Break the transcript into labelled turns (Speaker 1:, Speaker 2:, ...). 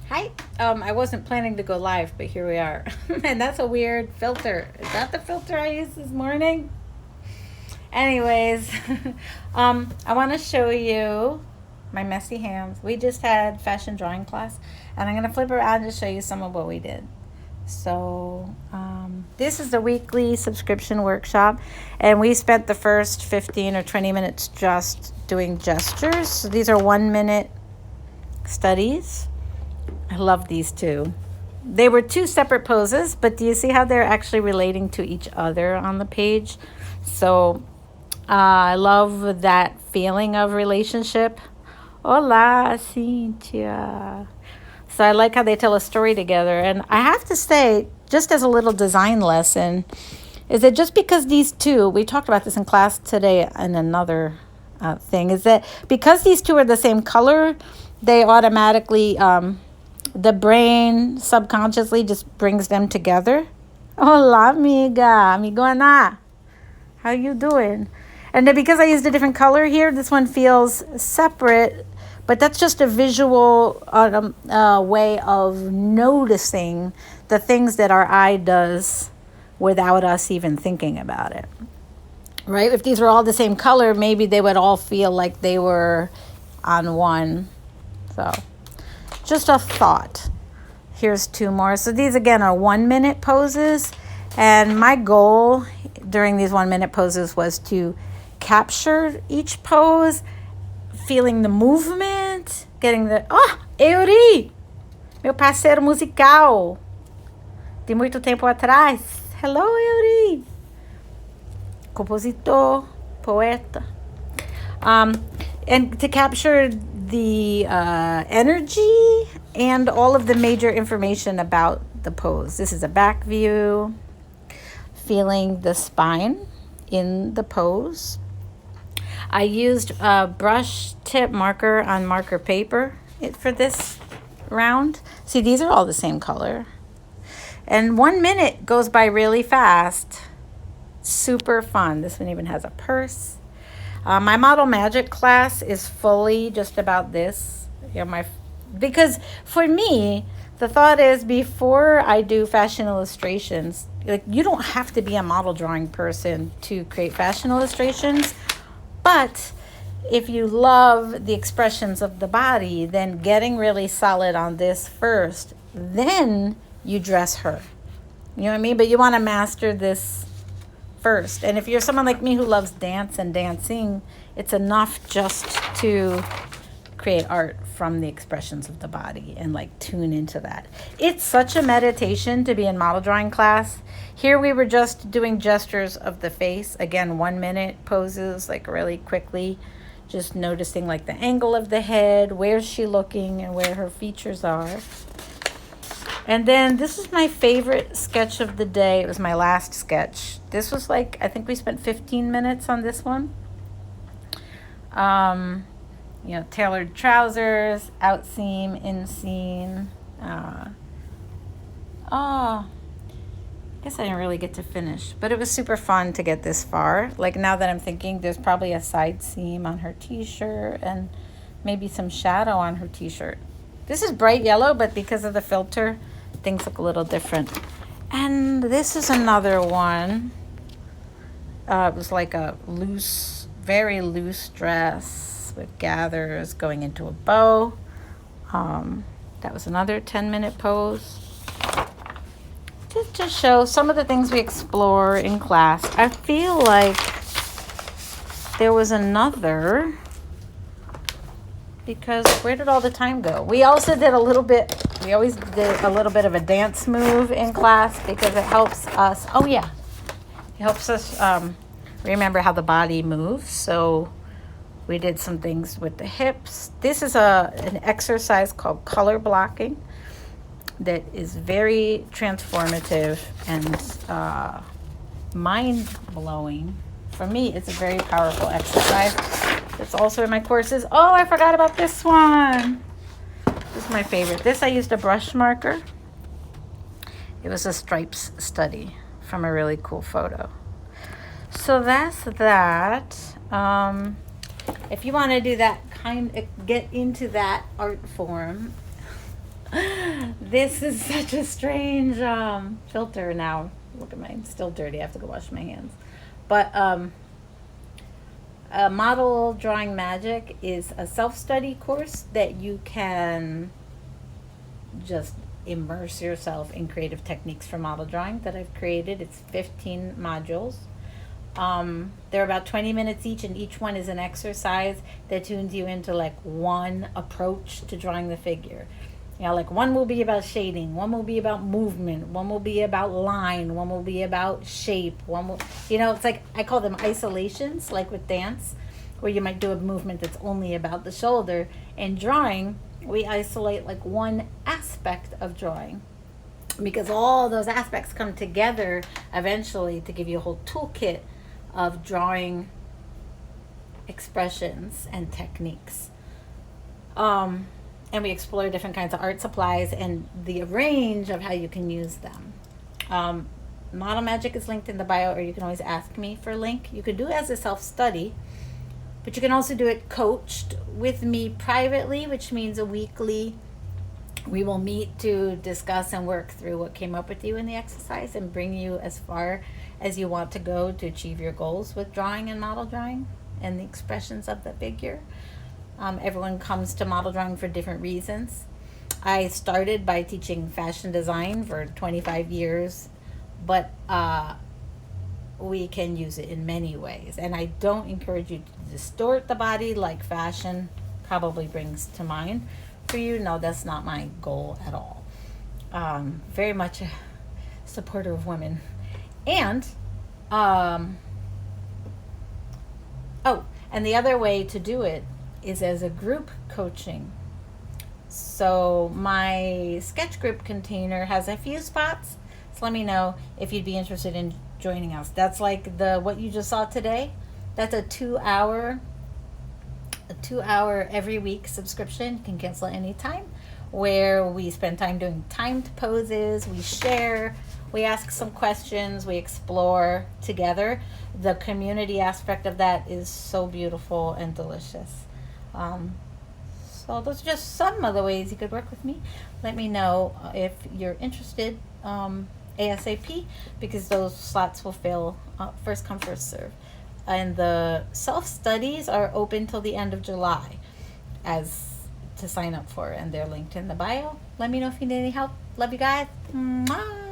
Speaker 1: Hi. I wasn't planning to go live, but here we are. And that's a weird filter. Is that the filter I used this morning? Anyways, I want to show you my messy hands. We just had fashion drawing class, and I'm going to flip around to show you some of what we did. So, this is the weekly subscription workshop, and we spent the first 15 or 20 minutes just doing gestures. So these are 1-minute studies. I love these two. They were two separate poses, but do you see how they're actually relating to each other on the page? So I love that feeling of relationship. Hola, Cynthia. So I like how they tell a story together. And I have to say, just as a little design lesson, is that just because these two, we talked about this in class today in another thing, is that because these two are the same color, they automatically, the brain subconsciously just brings them together. Hola, amiga, amigona. How you doing? And then because I used a different color here, this one feels separate, but that's just a visual way of noticing the things that our eye does without us even thinking about it. Right? If these were all the same color, maybe they would all feel like they were on one. So just a thought. Here's two more. So these again are 1-minute poses. And my goal during these 1-minute poses was to capture each pose, feeling the movement, getting the... Oh, Eury! Meu parceiro musical. De muito tempo atrás. Hello, Eury! Compositor, poeta. And to capture the energy and all of the major information about the pose. This is a back view, feeling the spine in the pose. I used a brush tip marker on marker paper for this round. See, these are all the same color. And 1 minute goes by really fast. Super fun. This one even has a purse. My Model Magic class is fully just about this. Because for me, the thought is before I do fashion illustrations, like you don't have to be a model drawing person to create fashion illustrations. But if you love the expressions of the body, then getting really solid on this first, then you dress her. You know what I mean? But you want to master this first. And if you're someone like me who loves dance and dancing, it's enough just to create art from the expressions of the body and like tune into that. It's such a meditation to be in model drawing class. Here we were just doing gestures of the face. Again, 1-minute poses, like really quickly, just noticing like the angle of the head, where's she looking and where her features are. And then this is my favorite sketch of the day. It was my last sketch. This was like, I think we spent 15 minutes on this one. Tailored trousers, out seam, inseam. I guess I didn't really get to finish, but it was super fun to get this far. Like now that I'm thinking, there's probably a side seam on her t-shirt and maybe some shadow on her t-shirt. This is bright yellow, but because of the filter, things look a little different. And this is another one. It was like a loose, very loose dress with gathers going into a bow. That was another 10-minute pose. To show some of the things we explore in class. I feel like there was another, because where did all the time go? We also did a little bit, we always did a little bit of a dance move in class because it helps us, it helps us remember how the body moves. So we did some things with the hips. This is an exercise called color blocking that is very transformative and mind-blowing. For me, it's a very powerful exercise. It's also in my courses. Oh, I forgot about this one. This is my favorite. This I used a brush marker. It was a stripes study from a really cool photo. So that's that. If you want to do that get into that art form, This is such a strange filter now. Look at mine, still dirty. I have to go wash my hands. But Model Drawing Magic is a self-study course that you can just immerse yourself in creative techniques for model drawing that I've created. It's 15 modules. They're about 20 minutes each, and each one is an exercise that tunes you into like one approach to drawing the figure. You know, like one will be about shading, one will be about movement, one will be about line, one will be about shape, one will, it's like, I call them isolations, like with dance, where you might do a movement that's only about the shoulder. In drawing, we isolate like one aspect of drawing, because all those aspects come together eventually to give you a whole toolkit of drawing expressions and techniques. And we explore different kinds of art supplies and the range of how you can use them. Model Magic is linked in the bio, or you can always ask me for a link. You can do it as a self-study, but you can also do it coached with me privately, which means a weekly we will meet to discuss and work through what came up with you in the exercise and bring you as far as you want to go to achieve your goals with drawing and model drawing and the expressions of the figure. Everyone comes to model drawing for different reasons. I started by teaching fashion design for 25 years, but we can use it in many ways. And I don't encourage you to distort the body like fashion probably brings to mind for you. No, that's not my goal at all. Very much a supporter of women. And, and the other way to do it is as a group coaching. So my sketch group container has a few spots, so let me know if you'd be interested in joining us. That's like what you just saw today. That's a 2-hour every week subscription. You can cancel at any time, where we spend time doing timed poses, we share, we ask some questions, we explore together. The community aspect of that is so beautiful and delicious. So those are just some of the ways you could work with me. Let me know if you're interested ASAP, because those slots will fill first come, first serve. And the self-studies are open till the end of July to sign up for, and they're linked in the bio. Let me know if you need any help. Love you guys. Mwah.